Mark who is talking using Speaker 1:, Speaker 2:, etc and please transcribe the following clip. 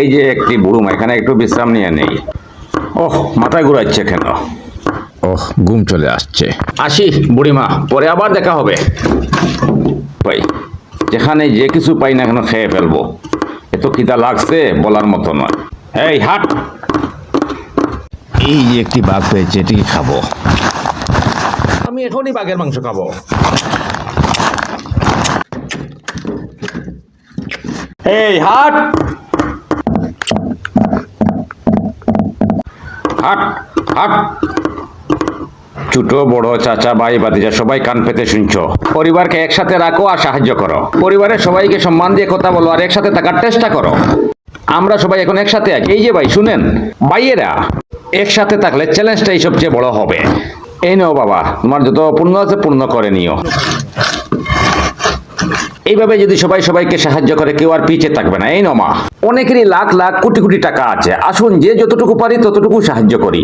Speaker 1: এই যে একটি বুড়ুমা, এখানে একটু বিশ্রাম নিয়ে নেই। ওহ, মাথায় ঘুরাচ্ছে কেন? ওহ, ঘুম চলে আসছে। আসি বুড়িমা, পরে আবার দেখা হবে। ভাই, যেখানে যে কিছু পাই না কেন খেয়ে ফেলবো। এত খিদা লাগছে বলার মতো নয়। এই হাট! এই যে একটি বাঘ পেয়েছে, এটি খাবো। আমি এখনই বাঘের মাংস খাবো। এই হাট! হাট হাট! ছোট বড় চাচা ভাই ভাতিজা সবাই কান পেতে শুনছো। পরিবারকে একসাথে রাখো আর সাহায্য করো। পরিবারের সবাইকে সম্মান দিয়ে কথা বলো আর একসাথে থাকার চেষ্টা করো। আমরা সবাই এখন একসাথে আছি। এই যে ভাই শুনেন, ভাইয়েরা একসাথে থাকলে চ্যালেঞ্জটাই সবচেয়ে বড় হবে। এই নাও বাবা, তোমার যত পূর্ণ আছে পূর্ণ করে নিও। এইভাবে যদি সবাই সবাইকে সাহায্য করে, কেউ আর পিছিয়ে থাকবে না। এই নাও মা। অনেকেরই লাখ লাখ কোটি কোটি টাকা আছে, আসুন যে যতটুকু পারি ততটুকু সাহায্য করি।